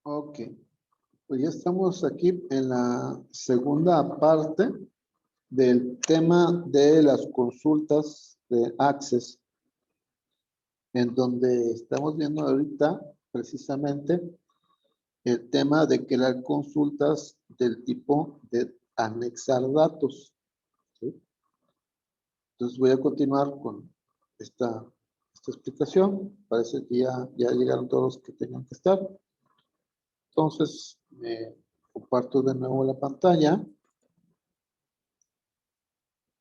Ok, pues ya estamos aquí en la segunda parte del tema de las consultas de Access, en donde estamos viendo ahorita precisamente el tema de crear consultas del tipo de anexar datos, ¿sí? Entonces voy a continuar con esta explicación. Parece que ya llegaron todos los que tenían que estar. Entonces, comparto de nuevo la pantalla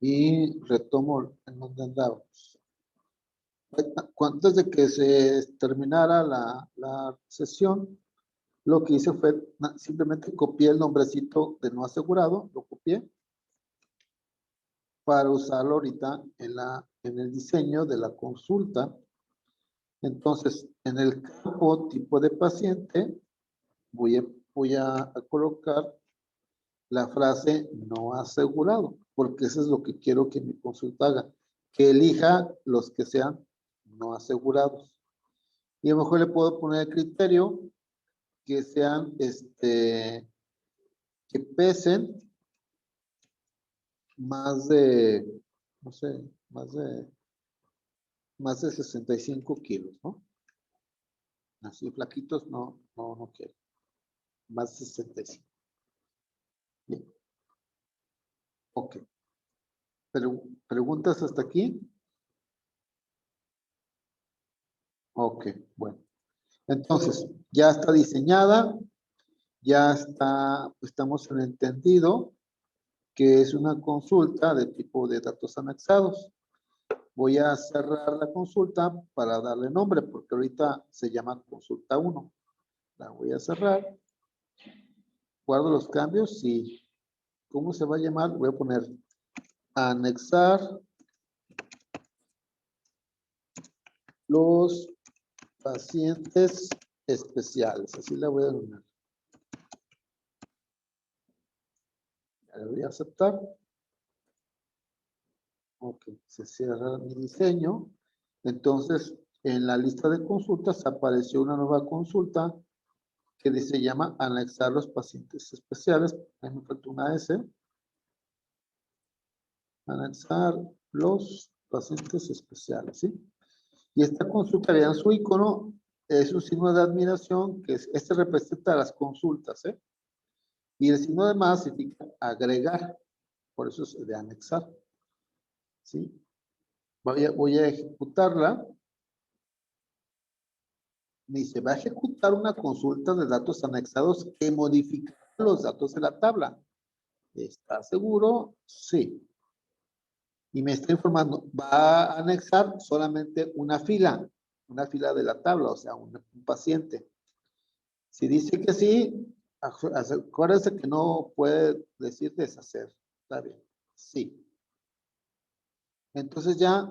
y retomo en donde andábamos. Antes de que se terminara la sesión, lo que hice fue simplemente copié el nombrecito de no asegurado, lo copié para usarlo ahorita en el diseño de la consulta. Entonces, en el campo tipo de paciente, voy a colocar la frase no asegurado, porque eso es lo que quiero que mi consulta haga, que elija los que sean no asegurados. Y a lo mejor le puedo poner el criterio que sean, que pesen más de, no sé, más de 65 kilos, ¿no? Así flaquitos no quiero. Más de 65. Bien. Ok. ¿Preguntas hasta aquí? Ok, bueno. Entonces, ya está diseñada, ya estamos en entendido que es una consulta de tipo de datos anexados. Voy a cerrar la consulta para darle nombre, porque ahorita se llama consulta 1. La voy a cerrar. Guardo los cambios y ¿cómo se va a llamar? Voy a poner anexar los pacientes especiales. Así la voy a denominar. Ya le voy a aceptar. Ok, se cierra mi diseño. Entonces, en la lista de consultas apareció una nueva consulta que se llama anexar los pacientes especiales. Ahí me falta una S. Anexar los pacientes especiales, ¿sí? Y esta consulta, vean su icono, es un signo de admiración que este representa las consultas, ¿eh? Y el signo de más significa agregar, por eso es de anexar, ¿sí? Voy a ejecutarla. Dice, va a ejecutar una consulta de datos anexados que modifica los datos de la tabla. ¿Está seguro? Sí. Y me está informando, va a anexar solamente una fila de la tabla, o sea, un paciente. Si dice que sí, acuérdense que no puede decir deshacer. Está bien. Sí. Entonces ya,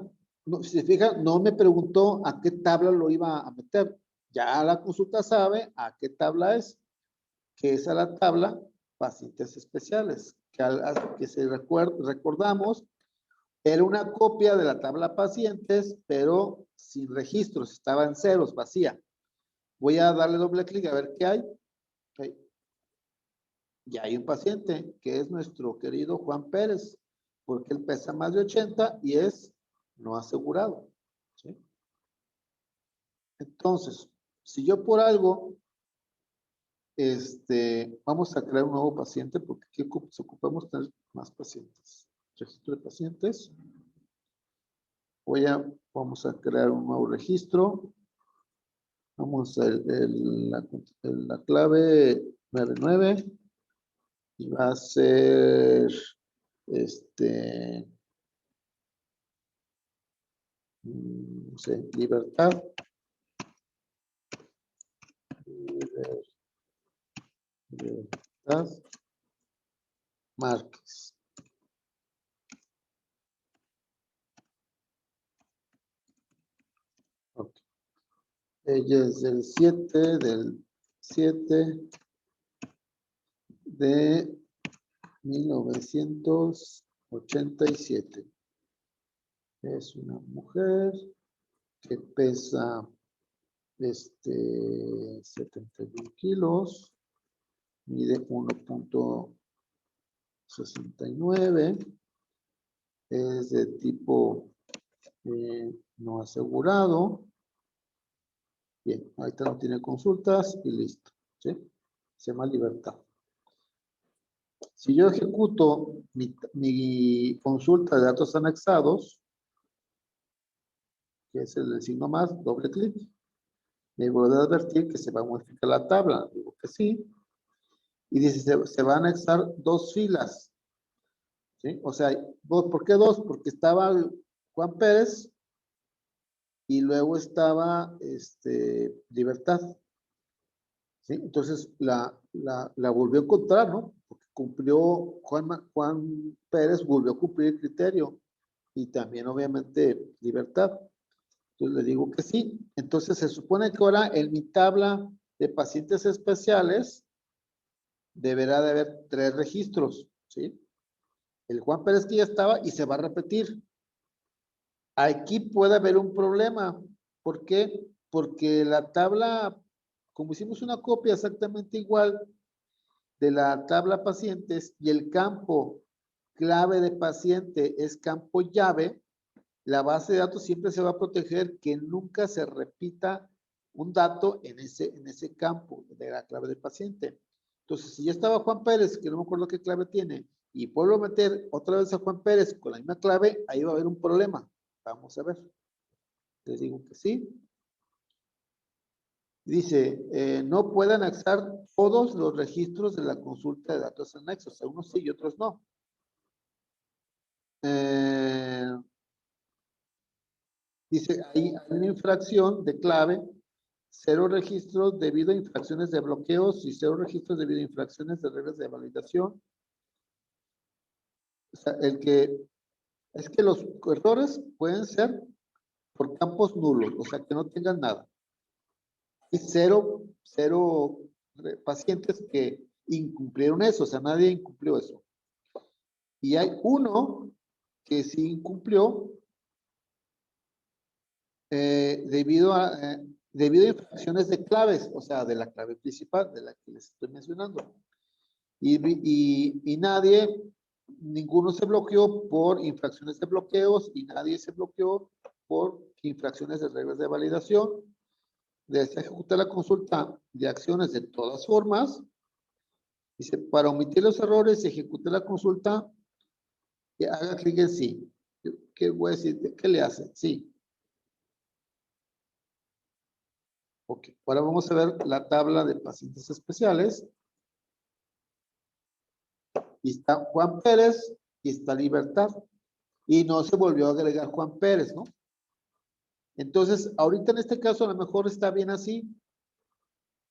si se fija, no me preguntó a qué tabla lo iba a meter. Ya la consulta sabe a qué tabla es, que es a la tabla pacientes especiales, que si recordamos, era una copia de la tabla pacientes, pero sin registros, estaba en ceros, vacía. Voy a darle doble clic a ver qué hay. Okay. Ya hay un paciente que es nuestro querido Juan Pérez, porque él pesa más de 80 y es no asegurado. ¿Sí? Entonces, si yo por algo, vamos a crear un nuevo paciente porque aquí ocupamos tener más pacientes. Registro de pacientes. Vamos a crear un nuevo registro. Vamos a la clave 99 y va a ser no sé, libertad. Libertad Márquez. Okay. Ella es del 7 de 1987. Es una mujer que pesa 71 kilos, mide 1.69, es de tipo no asegurado. Bien, ahorita no tiene consultas y listo, ¿sí? Se llama libertad. Si yo ejecuto mi consulta de datos anexados, que es el signo más, doble clic, me vuelve a advertir que se va a modificar la tabla. Digo que sí. Y dice, se va a anexar 2 filas. ¿Sí? O sea, ¿por qué 2? Porque estaba Juan Pérez y luego estaba Libertad. ¿Sí? Entonces la volvió a encontrar, ¿no? Porque cumplió, Juan Pérez volvió a cumplir el criterio y también obviamente Libertad. Entonces le digo que sí. Entonces se supone que ahora en mi tabla de pacientes especiales deberá de haber 3 registros, ¿sí? El Juan Pérez que ya estaba y se va a repetir. Aquí puede haber un problema. ¿Por qué? Porque la tabla, como hicimos una copia exactamente igual de la tabla pacientes y el campo clave de paciente es campo llave, la base de datos siempre se va a proteger que nunca se repita un dato en ese campo de la clave de paciente. Entonces, si ya estaba Juan Pérez, que no me acuerdo qué clave tiene, y vuelvo a meter otra vez a Juan Pérez con la misma clave, ahí va a haber un problema. Vamos a ver. Les digo que sí. Dice, no puede anexar todos los registros de la consulta de datos anexos. Unos sí y otros no. Dice, hay una infracción de clave, 0 registros debido a infracciones de bloqueos y 0 registros debido a infracciones de reglas de validación. O sea, es que los errores pueden ser por campos nulos, o sea, que no tengan nada. Y cero pacientes que incumplieron eso, o sea, nadie incumplió eso. Y hay uno que sí incumplió debido a infracciones de claves, o sea, de la clave principal, de la que les estoy mencionando. Y ninguno se bloqueó por infracciones de bloqueos y nadie se bloqueó por infracciones de reglas de validación. Desea ejecutar la consulta de acciones de todas formas. Dice, para omitir los errores y ejecutar la consulta, que haga clic en sí. ¿Qué voy a decir? ¿Qué le hace? Sí. Ok. Ahora vamos a ver la tabla de pacientes especiales. Y está Juan Pérez y está Libertad. Y no se volvió a agregar Juan Pérez, ¿no? Entonces, ahorita en este caso a lo mejor está bien así.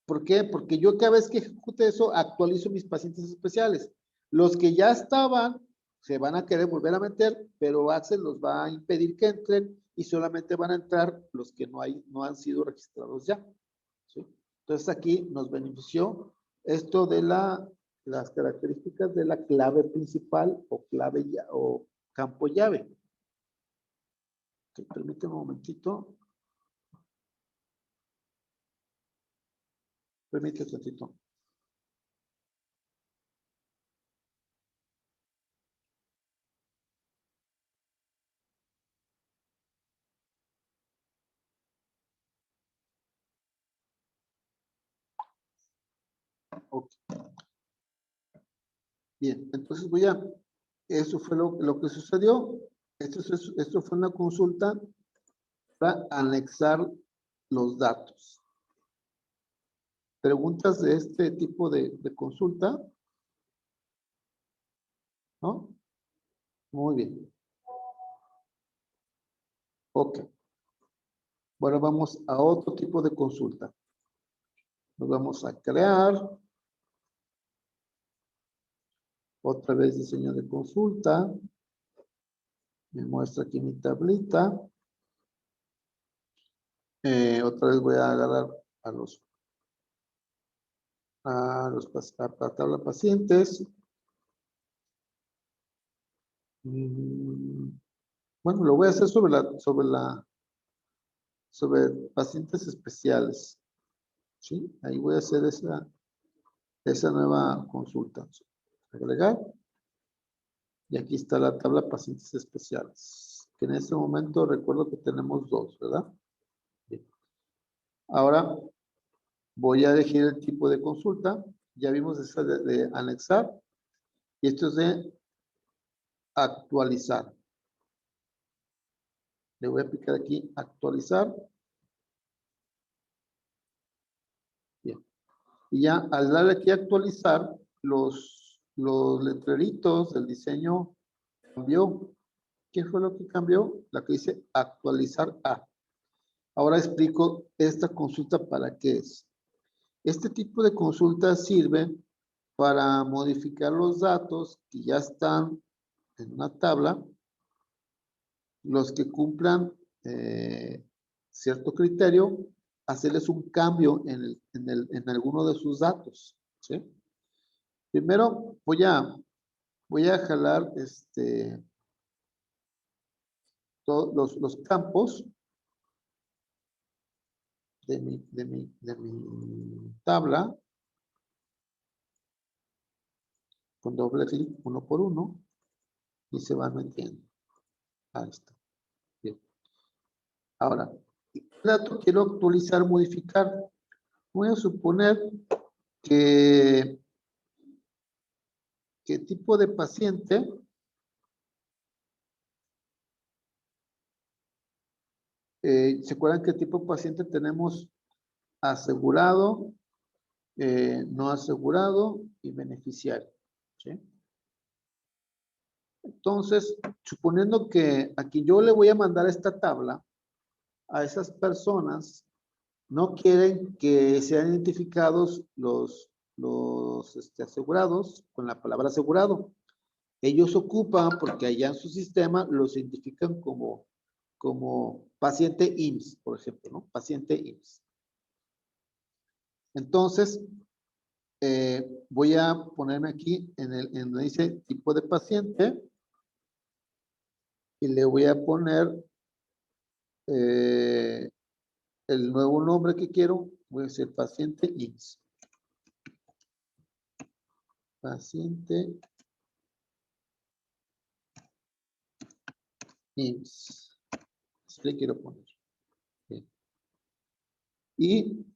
¿Por qué? Porque yo cada vez que ejecute eso, actualizo mis pacientes especiales. Los que ya estaban, se van a querer volver a meter, pero Axel los va a impedir que entren y solamente van a entrar los que no han sido registrados ya. ¿Sí? Entonces aquí nos benefició esto de las características de la clave principal o clave o campo llave. Okay, permíteme un momentito. Permíteme un momentito. Okay. Bien, entonces eso fue lo que sucedió. Esto fue una consulta para anexar los datos. ¿Preguntas de este tipo de consulta? ¿No? Muy bien. Ok. Bueno, vamos a otro tipo de consulta. Nos vamos a crear. Otra vez diseño de consulta. Me muestra aquí mi tablita. Otra vez voy a agarrar a la tabla pacientes. Bueno, lo voy a hacer sobre sobre pacientes especiales. ¿Sí? Ahí voy a hacer esa nueva consulta. Agregar. Y aquí está la tabla pacientes especiales. Que en este momento recuerdo que tenemos 2, ¿verdad? Bien. Ahora voy a elegir el tipo de consulta. Ya vimos esa de anexar. Y esto es de actualizar. Le voy a picar aquí actualizar. Bien. Y ya al darle aquí a actualizar, los letreritos del diseño cambió. ¿Qué fue lo que cambió? La que dice actualizar a. Ahora explico esta consulta para qué es. Este tipo de consulta sirve para modificar los datos que ya están en una tabla, los que cumplan cierto criterio, hacerles un cambio en alguno de sus datos. ¿Sí? Primero voy a jalar todos los campos de mi tabla con doble clic uno por uno y se van metiendo. Ahí está. Bien. Ahora, ¿qué dato quiero actualizar, modificar? Voy a suponer que qué tipo de paciente ¿se acuerdan qué tipo de paciente tenemos asegurado, no asegurado y beneficiario? ¿Sí? Entonces, suponiendo que aquí yo le voy a mandar esta tabla a esas personas, no quieren que sean identificados los asegurados con la palabra asegurado. Ellos ocupan, porque allá en su sistema los identifican como paciente IMSS, por ejemplo, ¿no? Paciente IMSS. Entonces, voy a ponerme aquí en donde dice tipo de paciente y le voy a poner el nuevo nombre que quiero. Voy a decir paciente IMSS. Paciente IMSS. Así le quiero poner. Bien. Y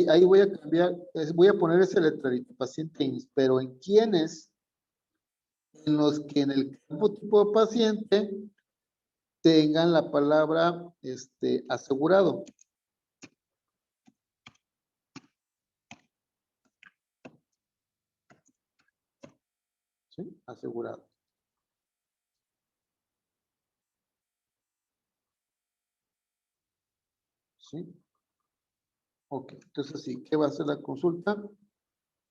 ahí voy a cambiar, voy a poner ese letrerito, paciente IMSS, pero ¿en quiénes? En los que en el campo tipo de paciente tengan la palabra asegurado. ¿Sí? Asegurado. ¿Sí? Ok, entonces sí, ¿qué va a hacer la consulta?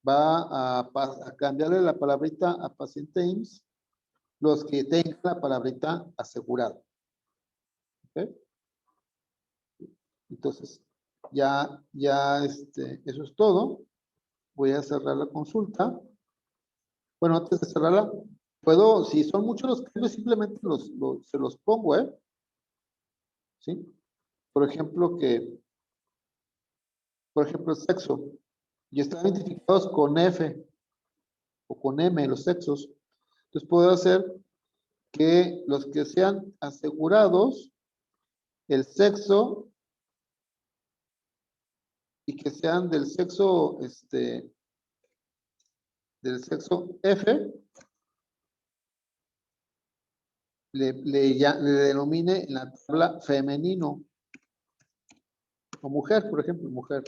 Va a cambiarle la palabrita a paciente IMSS, los que tengan la palabrita asegurado. ¿Ok? Entonces, eso es todo. Voy a cerrar la consulta. Bueno, antes de cerrarla, puedo, si son muchos los cambios, simplemente se los pongo, ¿eh? ¿Sí? Por ejemplo, sexo. Y están identificados con F o con M, los sexos. Entonces puedo hacer que los que sean asegurados, el sexo, y que sean del sexo F, le denomine en la tabla femenino o mujer, por ejemplo, mujer.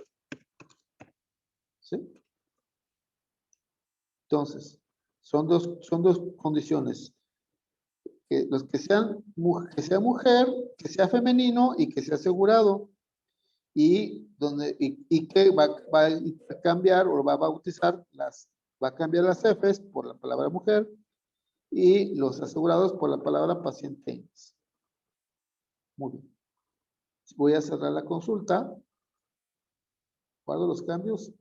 ¿Sí? Entonces, son dos condiciones. Que los que sea mujer, que sea femenino y que sea asegurado. Y que va a cambiar o va a bautizar va a cambiar las Fs por la palabra mujer y los asegurados por la palabra paciente. Muy bien. Voy a cerrar la consulta. ¿Guardo los cambios?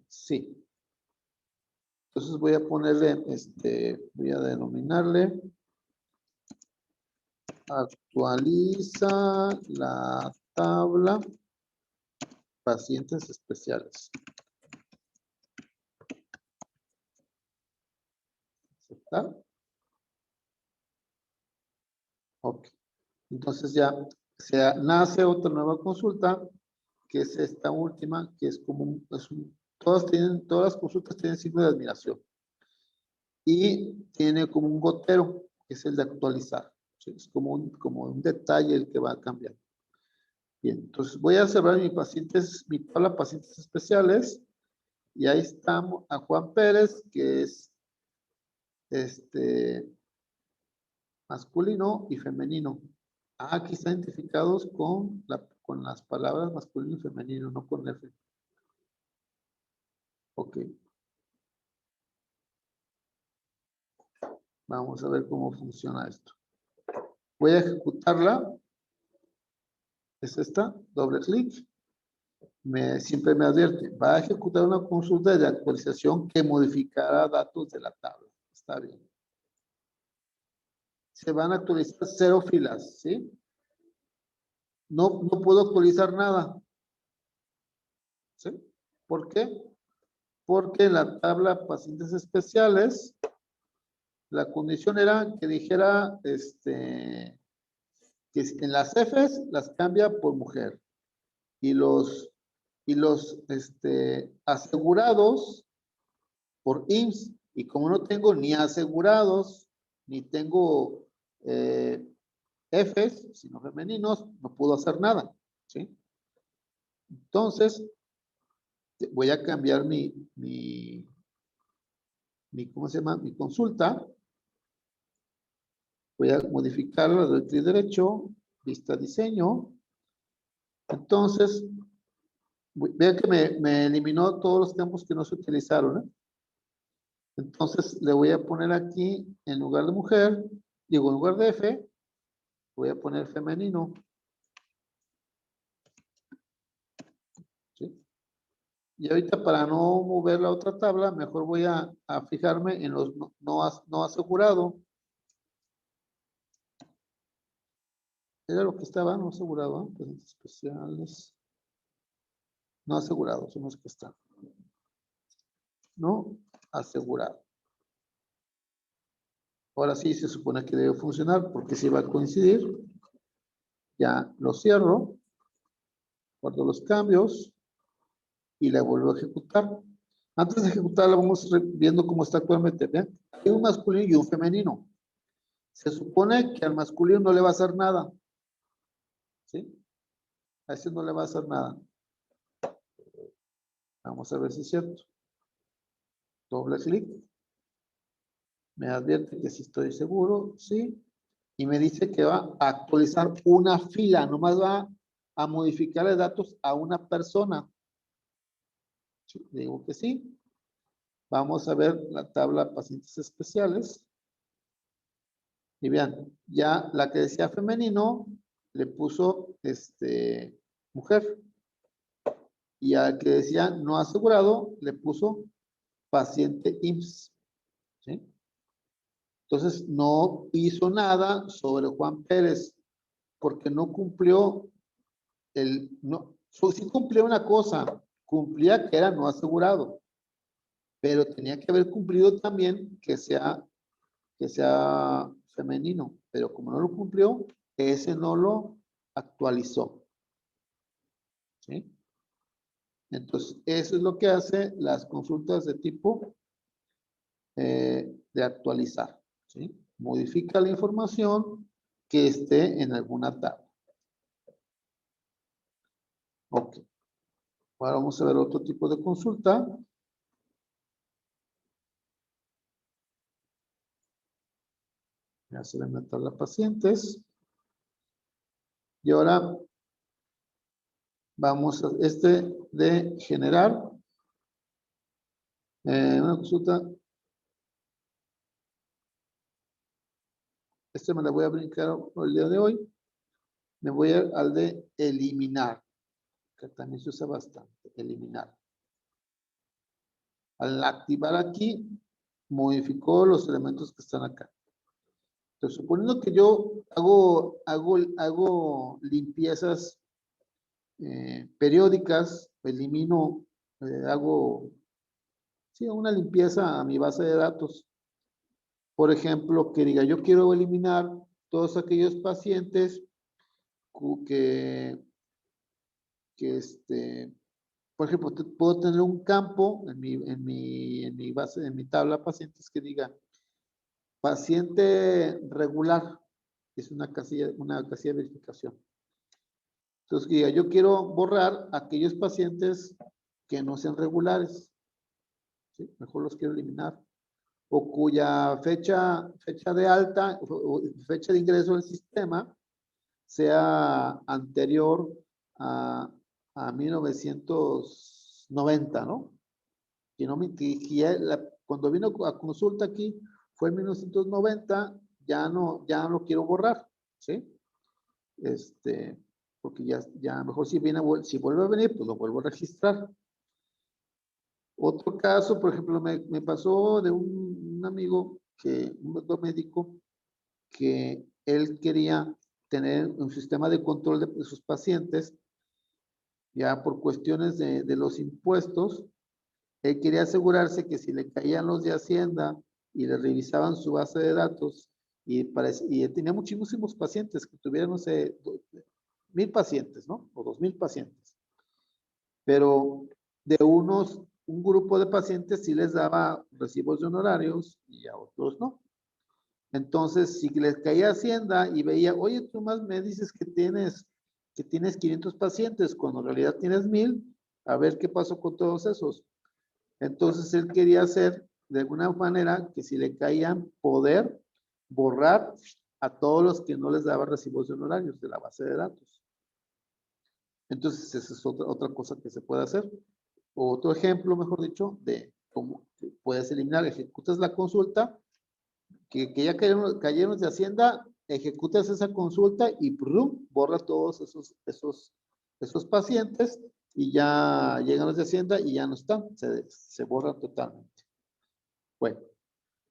Sí. Entonces voy a ponerle, voy a denominarle Actualiza la tabla pacientes especiales. ¿Aceptar? Ok. Entonces ya nace otra nueva consulta, que es esta última, que es como todas las consultas tienen signo de admiración. Y tiene como un gotero, que es el de actualizar. ¿Sí? Es como un detalle el que va cambiando. Bien, entonces voy a cerrar mi tabla pacientes especiales. Y ahí estamos a Juan Pérez, que es masculino y femenino. Aquí están identificados con las palabras masculino y femenino, no con F. Ok. Vamos a ver cómo funciona esto. Voy a ejecutarla. Es esta, doble clic. Siempre me advierte, va a ejecutar una consulta de actualización que modificará datos de la tabla. Está bien. Se van a actualizar 0 filas, ¿sí? No puedo actualizar nada. ¿Sí? ¿Por qué? Porque en la tabla pacientes especiales, la condición era que dijera, que en las Fs las cambia por mujer. Y los asegurados por IMSS. Y como no tengo ni asegurados, ni tengo Fs, sino femeninos, no puedo hacer nada. ¿Sí? Entonces, voy a cambiar ¿cómo se llama? Mi consulta. Voy a modificarla, doy clic derecho, vista diseño. Entonces, vean que me eliminó todos los campos que no se utilizaron. ¿Eh? Entonces, le voy a poner aquí, en lugar de mujer, digo, en lugar de F, voy a poner femenino. ¿Sí? Y ahorita para no mover la otra tabla, mejor voy a fijarme en los no asegurado. Era lo que estaba no asegurado, ¿eh? Presentes especiales. No asegurados son los que están. No asegurado. Ahora sí se supone que debe funcionar porque si va a coincidir. Ya lo cierro. Guardo los cambios. Y la vuelvo a ejecutar. Antes de ejecutarla vamos viendo cómo está actualmente. ¿Ven? Hay un masculino y un femenino. Se supone que al masculino no le va a hacer nada. ¿Sí? A ese no le va a hacer nada. Vamos a ver si es cierto. Doble clic. Me advierte que si estoy seguro, sí. Y me dice que va a actualizar una fila. Nomás va a modificarle datos a una persona. Sí, digo que sí. Vamos a ver la tabla pacientes especiales. Y vean, ya la que decía femenino le puso mujer. Y al que decía no asegurado le puso paciente IMSS. ¿Sí? Entonces no hizo nada sobre Juan Pérez porque no cumplió sí cumplió una cosa, cumplía que era no asegurado, pero tenía que haber cumplido también que sea femenino, pero como no lo cumplió, ese no lo actualizó. ¿Sí? Entonces, eso es lo que hace las consultas de tipo de actualizar. ¿Sí? Modifica la información que esté en alguna tabla. Ok. Ahora vamos a ver otro tipo de consulta. Ya se ven la tabla pacientes. Y ahora vamos a de generar una consulta. Me la voy a brincar el día de hoy. Me voy al de eliminar, que también se usa bastante, eliminar. Al activar aquí, modificó los elementos que están acá. Entonces, suponiendo que yo hago limpiezas periódicas, elimino, hago sí, una limpieza a mi base de datos. Por ejemplo, que diga, yo quiero eliminar todos aquellos pacientes que por ejemplo, puedo tener un campo en mi base, en mi tabla de pacientes que diga paciente regular, que es una casilla de verificación. Entonces, diga, yo quiero borrar aquellos pacientes que no sean regulares. ¿Sí? Mejor los quiero eliminar. O cuya fecha de alta o fecha de ingreso al sistema sea anterior a 1990, ¿no? Que no me, que cuando vino a consulta aquí fue en 1990, ya no lo quiero borrar, ¿sí? Porque ya mejor si vuelve a venir, pues lo vuelvo a registrar. Otro caso, por ejemplo, me pasó de un amigo, un doctor médico, que él quería tener un sistema de control de sus pacientes, ya por cuestiones de los impuestos. Él quería asegurarse que si le caían los de Hacienda y le revisaban su base de datos, y tenía muchísimos pacientes que tuvieran, no sé, 1000 pacientes, ¿no? O 2000 pacientes. Pero un grupo de pacientes sí les daba recibos de honorarios y a otros no. Entonces, si les caía Hacienda y veía, oye, tú más me dices que tienes 500 pacientes, cuando en realidad tienes 1000, a ver qué pasó con todos esos. Entonces, él quería hacer de alguna manera que si le caían, poder borrar a todos los que no les daba recibos de honorarios de la base de datos. Entonces, esa es otra cosa que se puede hacer. Otro ejemplo, mejor dicho, de cómo puedes eliminar, ejecutas la consulta, que ya cayeron de Hacienda, ejecutas esa consulta y ¡prum! Borra todos esos pacientes y ya llegan los de Hacienda y ya no están, se borran totalmente. Bueno,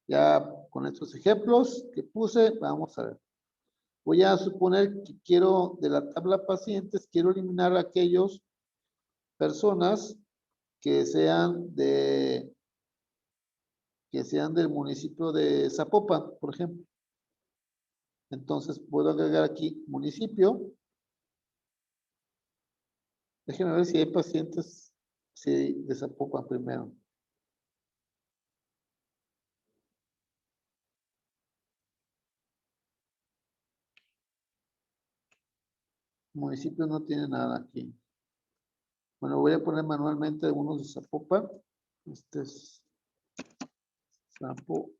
ya con estos ejemplos que puse, vamos a ver. Voy a suponer que quiero, de la tabla pacientes, quiero eliminar a aquellos personas que sean del municipio de Zapopan, por ejemplo. Entonces puedo agregar aquí municipio. Déjenme ver si hay pacientes de Zapopan primero. Municipio no tiene nada aquí. Bueno, voy a poner manualmente algunos de Zapopan. Este es Zapopan.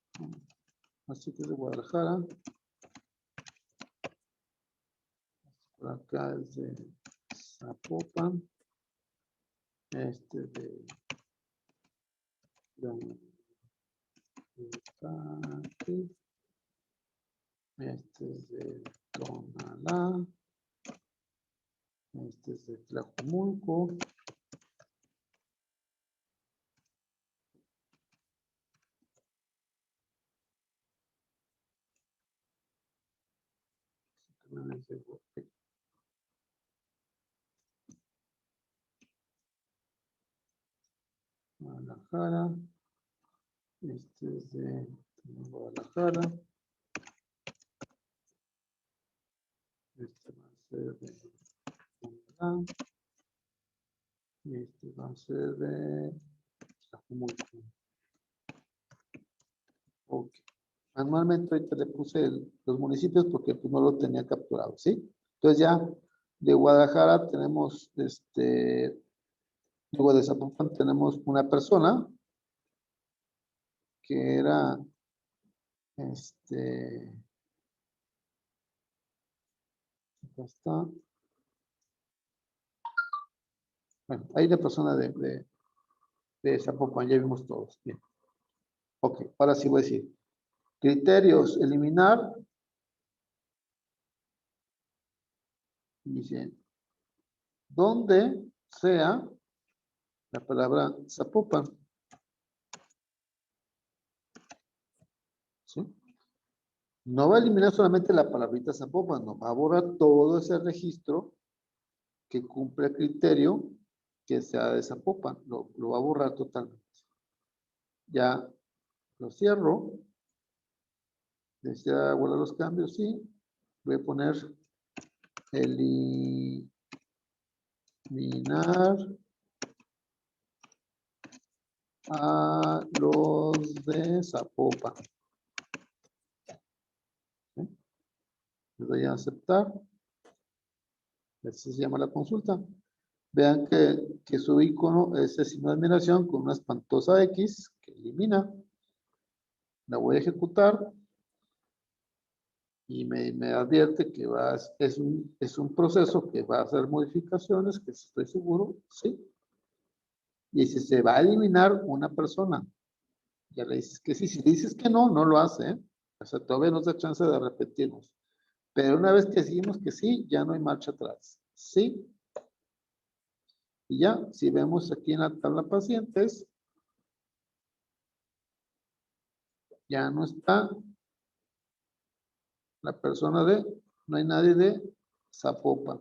Así que es de Guadalajara. Por acá es de Zapopan. Este es de este es de Tonalá. Este es de Tlajomulco. Guadalajara. Este es de Guadalajara. Este va a ser de Tonalá. Y este va a ser de Tlajomulco. Ok. Manualmente ahorita le puse los municipios porque pues, no lo tenía capturado, ¿sí? Entonces ya de Guadalajara tenemos, luego de Zapopan tenemos una persona que era, acá está. Bueno, hay una persona de Zapopan, ya vimos todos. Bien. Ok, ahora sí voy a decir. Criterios, eliminar. Dice, donde sea la palabra Zapopan. ¿Sí? No va a eliminar solamente la palabrita Zapopan, no, va a borrar todo ese registro que cumple el criterio que sea de Zapopan, lo va a borrar totalmente. Ya lo cierro. Desea guardar los cambios, sí. Voy a poner eliminar a los de Zapopan. ¿Sí? Le doy a aceptar. Así se llama la consulta. Vean que su icono es el signo de admiración con una espantosa X que elimina. La voy a ejecutar y me advierte que es un proceso que va a hacer modificaciones, que estoy seguro, sí. Y si se va a eliminar una persona, ya le dices que sí. Si dices que no, no lo hace, ¿eh? O sea, todavía nos da chance de repetirnos. Pero una vez que decimos que sí, ya no hay marcha atrás. Sí. Y ya, si vemos aquí en la tabla pacientes, ya no está la persona no hay nadie de Zapopan.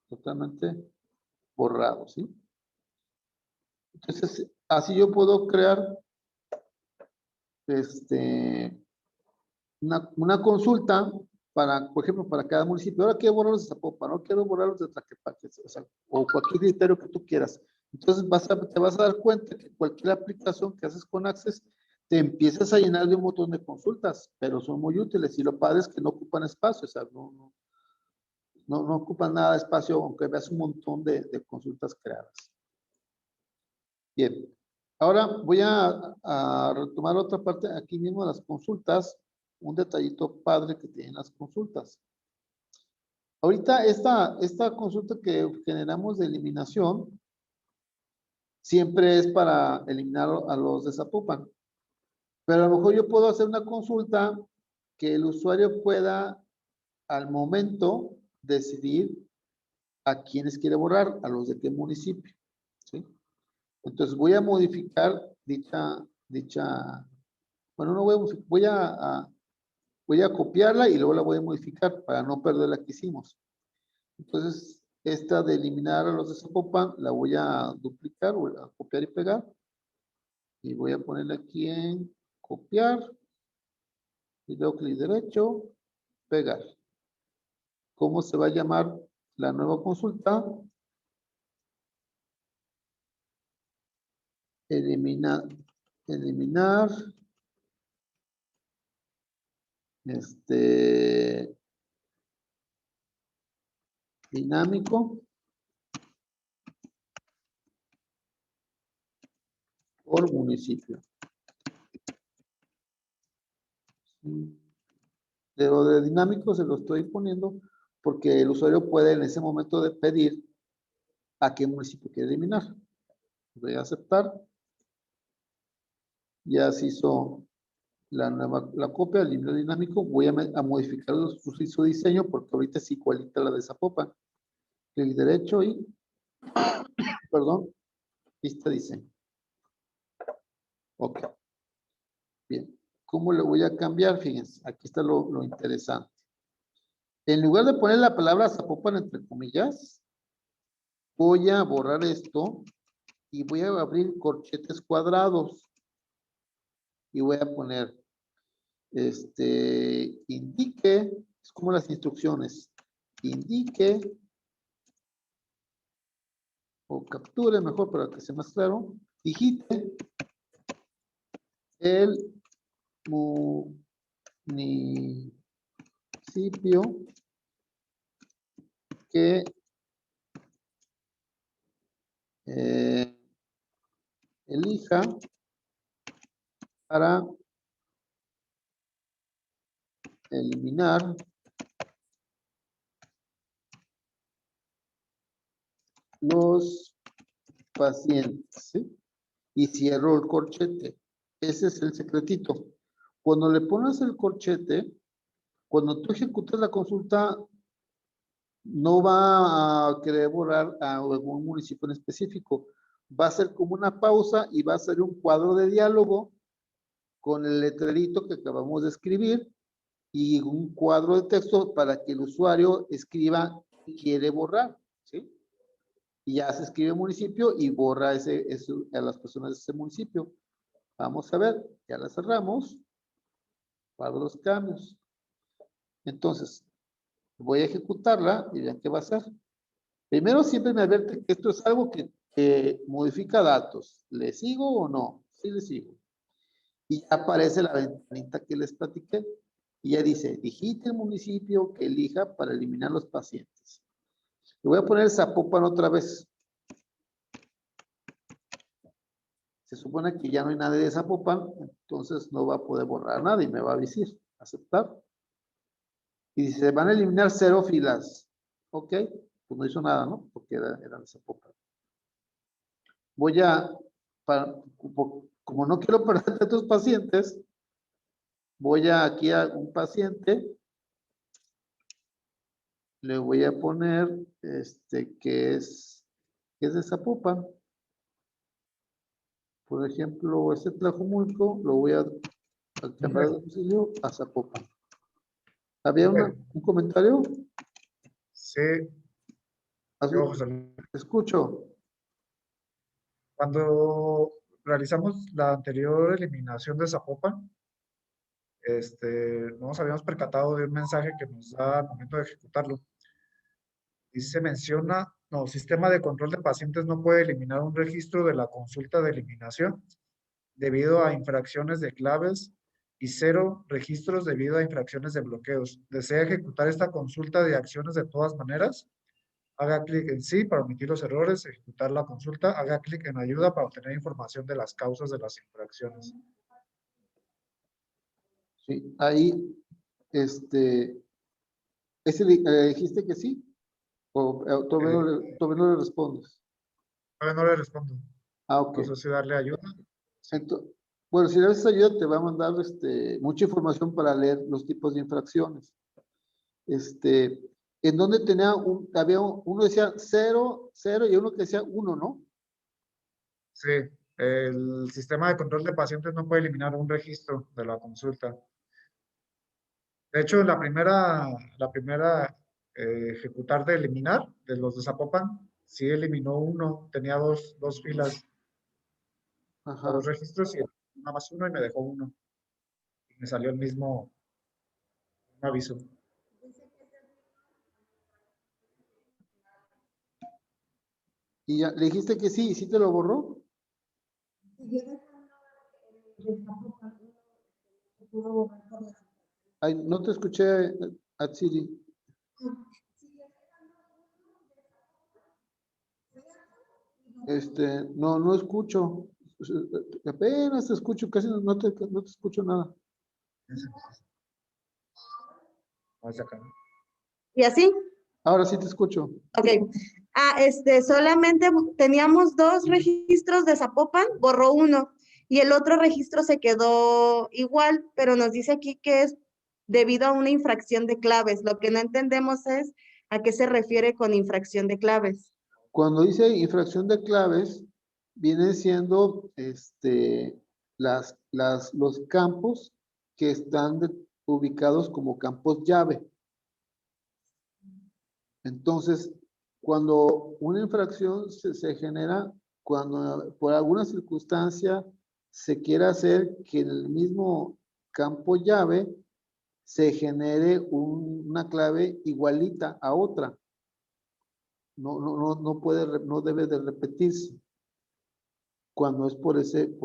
Totalmente borrado, ¿sí? Entonces, así yo puedo crear una consulta para, por ejemplo, para cada municipio. Ahora quiero borrar los de Zapopan, no quiero borrar los de Tlaquepaque, o sea, o cualquier criterio que tú quieras. Entonces te vas a dar cuenta que cualquier aplicación que haces con Access te empiezas a llenar de un montón de consultas, pero son muy útiles y lo padre es que no ocupan espacio, o sea, no ocupan nada de espacio, aunque veas un montón de consultas creadas. Bien, ahora voy a retomar otra parte aquí mismo de las consultas, un detallito padre que tienen las consultas. Ahorita esta consulta que generamos de eliminación siempre es para eliminar a los de Zapopan. Pero a lo mejor yo puedo hacer una consulta que el usuario pueda al momento decidir a quiénes quiere borrar, a los de qué municipio. ¿Sí? Entonces voy a modificar bueno, no voy a modificar, voy a copiarla y luego la voy a modificar para no perder la que hicimos. Entonces, esta de eliminar a los de Zapopan la voy a duplicar, voy a copiar y pegar. Y voy a ponerle aquí en copiar. Y luego clic derecho, pegar. ¿Cómo se va a llamar la nueva consulta? Eliminar dinámico por municipio. De lo de dinámico se lo estoy poniendo porque el usuario puede en ese momento de pedir a qué municipio quiere eliminar. Voy a aceptar. Ya se hizo la copia del libro dinámico. Voy a modificar su diseño porque ahorita es igualita a la de Zapopan. Clic derecho y, perdón, lista diseño. Ok. Bien. ¿Cómo le voy a cambiar? Fíjense, aquí está lo interesante. En lugar de poner la palabra Zapopan entre comillas, voy a borrar esto y voy a abrir corchetes cuadrados. Y voy a poner, indique, es como las instrucciones, indique, o capture mejor para que sea más claro, digite el municipio que elija para eliminar los pacientes, ¿sí? Y cierro el corchete. Ese es el secretito. Cuando le pones el corchete, cuando tú ejecutas la consulta, no va a querer borrar a algún municipio en específico. Va a ser como una pausa y va a ser un cuadro de diálogo con el letrerito que acabamos de escribir y un cuadro de texto para que el usuario escriba qué quiere borrar, ¿sí? Y ya se escribe municipio y borra a las personas de ese municipio. Vamos a ver, ya la cerramos. Guardo los cambios. Entonces, voy a ejecutarla y vean qué va a hacer. Primero siempre me advierte que esto es algo que modifica datos. ¿Le sigo o no? Sí, le sigo. Y ya aparece la ventanita que les platiqué. Y ya dice, digite el municipio que elija para eliminar los pacientes. Le voy a poner Zapopan otra vez. Se supone que ya no hay nadie de Zapopan, entonces no va a poder borrar nada y me va a decir, aceptar. Y dice, se van a eliminar 0 filas. Ok, pues no hizo nada, ¿no? Porque era de Zapopan. Voy a, como no quiero perder tantos pacientes, voy aquí a un paciente, le voy a poner que es de Zapopan. Por ejemplo, este Tlajomulco, lo voy a cambiar de domicilio a Zapopan. ¿Había un comentario? Sí, yo, José Luis. Escucho. Cuando realizamos la anterior eliminación de Zapopan, no nos habíamos percatado de un mensaje que nos da al momento de ejecutarlo. Dice, menciona, no, sistema de control de pacientes no puede eliminar un registro de la consulta de eliminación debido a infracciones de claves y 0 registros debido a infracciones de bloqueos. ¿Desea ejecutar esta consulta de acciones de todas maneras? Haga clic en sí para omitir los errores, ejecutar la consulta, haga clic en ayuda para obtener información de las causas de las infracciones. Sí, ahí, dijiste que sí, o todavía no le respondes. Todavía no le respondo. Ah, ok. No sé si darle ayuda. Entonces, bueno, si le das ayuda, te va a mandar mucha información para leer los tipos de infracciones. En donde había uno decía 0, 0 y uno que decía 1, ¿no? Sí, el sistema de control de pacientes no puede eliminar un registro de la consulta. De hecho, la primera ejecutar de eliminar, de los de Zapopan, sí eliminó uno, tenía dos filas, Ajá. 2 registros y nada más uno y me dejó uno. Y me salió el mismo aviso. Y ya, le dijiste que sí, ¿y sí te lo borró? Ay, no te escuché, Atsiri. No, no escucho. Apenas te escucho, casi no te escucho nada. Vamos acá. ¿Y así? Ahora sí te escucho. Ok. Solamente teníamos 2 registros de Zapopan, borró uno, y el otro registro se quedó igual, pero nos dice aquí que es debido a una infracción de claves. Lo que no entendemos es a qué se refiere con infracción de claves. Cuando dice infracción de claves, viene siendo los campos que están ubicados como campos llave. Entonces, cuando una infracción se genera, cuando por alguna circunstancia se quiera hacer que en el mismo campo llave se genere una clave igualita a otra. No debe de repetirse cuando es por ese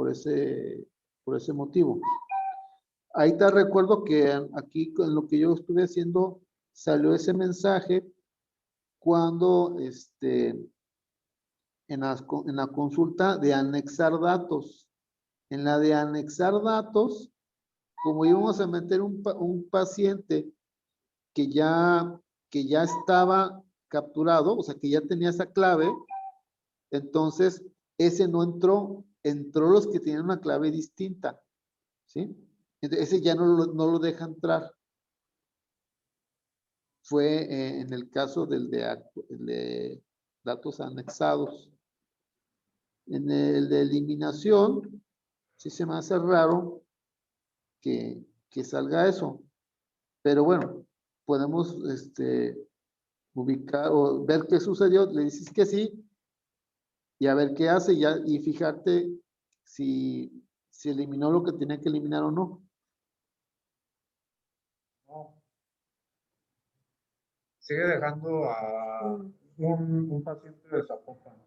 motivo. Ahí te recuerdo que aquí con lo que yo estuve haciendo salió ese mensaje cuando en la consulta de anexar datos. En la de anexar datos, como íbamos a meter un paciente que ya estaba capturado, o sea, que ya tenía esa clave, entonces ese no entró los que tenían una clave distinta, ¿sí? Entonces, ese ya no lo deja entrar. Fue en el caso el de datos anexados. En el de eliminación, sí se me hace raro que salga eso. Pero bueno, podemos ubicar o ver qué sucedió. Le dices que sí y a ver qué hace ya, y fijarte si eliminó lo que tenía que eliminar o no. No. Sigue dejando a un paciente de Zapopan.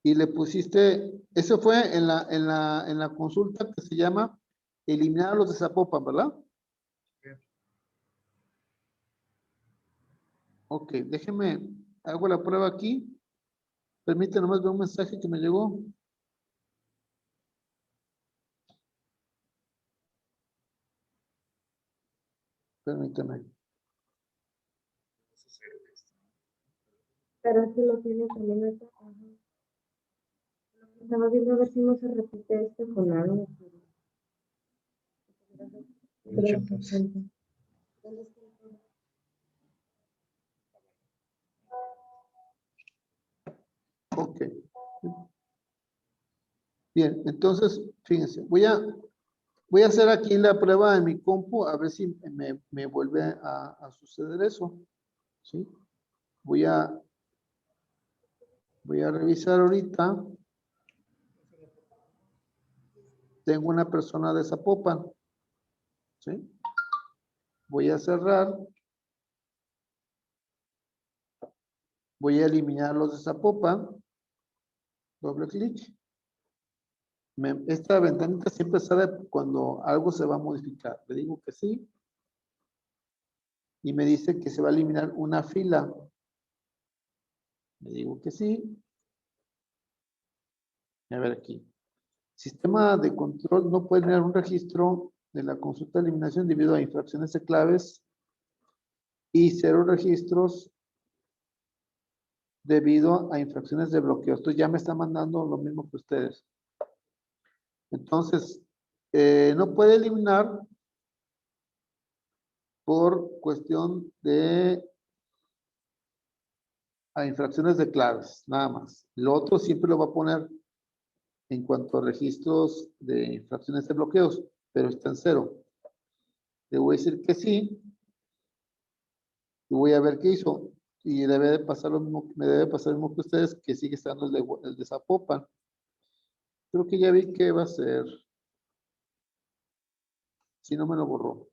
Y le pusiste, eso fue en la consulta que se llama eliminar a los de Zapopan, ¿verdad? Bien. Ok, déjeme, hago la prueba aquí. Permítame nomás ver un mensaje que me llegó. Permítame. Pero este lo tiene también esta. Ajá. Estaba viendo a ver si no se repite este con algo. Pero- Ochentas. Ok. Bien, entonces, fíjense, voy a hacer aquí la prueba en mi compu, a ver si me vuelve a suceder eso. ¿Sí? Voy a revisar ahorita. Tengo una persona de Zapopan. ¿Sí? Voy a cerrar. Voy a eliminar los de Zapopan. Doble clic. Esta ventanita siempre sale cuando algo se va a modificar. Le digo que sí. Y me dice que se va a eliminar una fila. Le digo que sí. A ver aquí. Sistema de control no puede tener un registro de la consulta de eliminación debido a infracciones de claves y 0 registros debido a infracciones de bloqueo. Esto ya me está mandando lo mismo que ustedes. Entonces, no puede eliminar por cuestión de infracciones de claves, nada más. Lo otro siempre lo va a poner en cuanto a registros de infracciones de bloqueos, pero está en 0. Le voy a decir que sí y voy a ver qué hizo. Y debe de pasar lo mismo, me debe pasar lo mismo que ustedes, que sigue estando el de Zapopan. Creo que ya vi qué va a hacer. Si no me lo borró.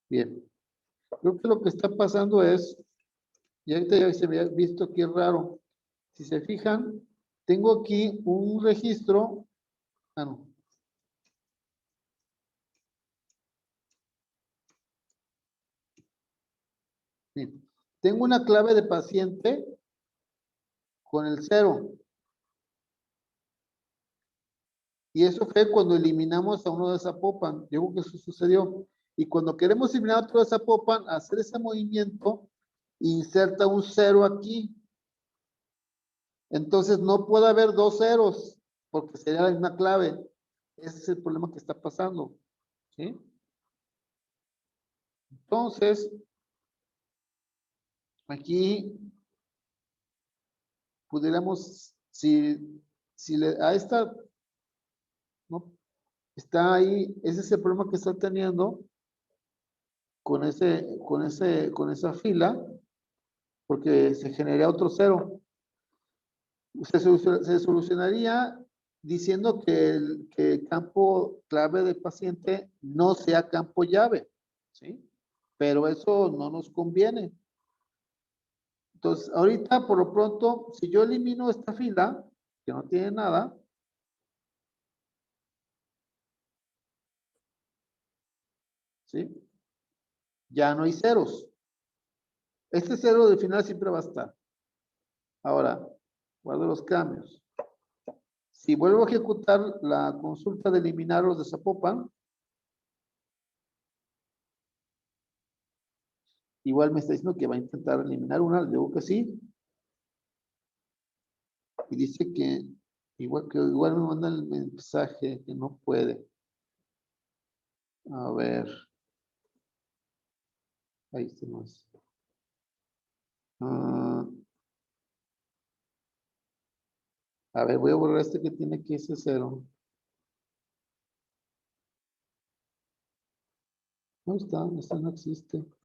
Bien. Creo que lo que está pasando es, y ahorita ya se me ha visto aquí raro. Si se fijan, tengo aquí un registro. Ah, no. Bien. Tengo una clave de paciente con el 0. Y eso fue cuando eliminamos a uno de Zapopan. Digo que eso sucedió. Y cuando queremos eliminar a otro de Zapopan, hacer ese movimiento, inserta un 0 aquí. Entonces no puede haber dos ceros, porque sería la misma clave. Ese es el problema que está pasando. ¿Sí? Entonces, aquí pudiéramos, si a esta, ¿no? Está ahí, ese es el problema que está teniendo con esa fila, porque se genera otro cero. Se solucionaría diciendo que el campo clave del paciente no sea campo llave, ¿sí? Pero eso no nos conviene. Entonces, ahorita, por lo pronto, si yo elimino esta fila, que no tiene nada, ¿sí? Ya no hay ceros. Este cero del final siempre va a estar. Ahora, guardo los cambios. Si vuelvo a ejecutar la consulta de eliminar los de Zapopan, igual me está diciendo que va a intentar eliminar una, le digo que sí. Y dice que igual me manda el mensaje que no puede. A ver. Ahí está más. A ver, voy a borrar este que tiene que ese 0. No está, esta no existe.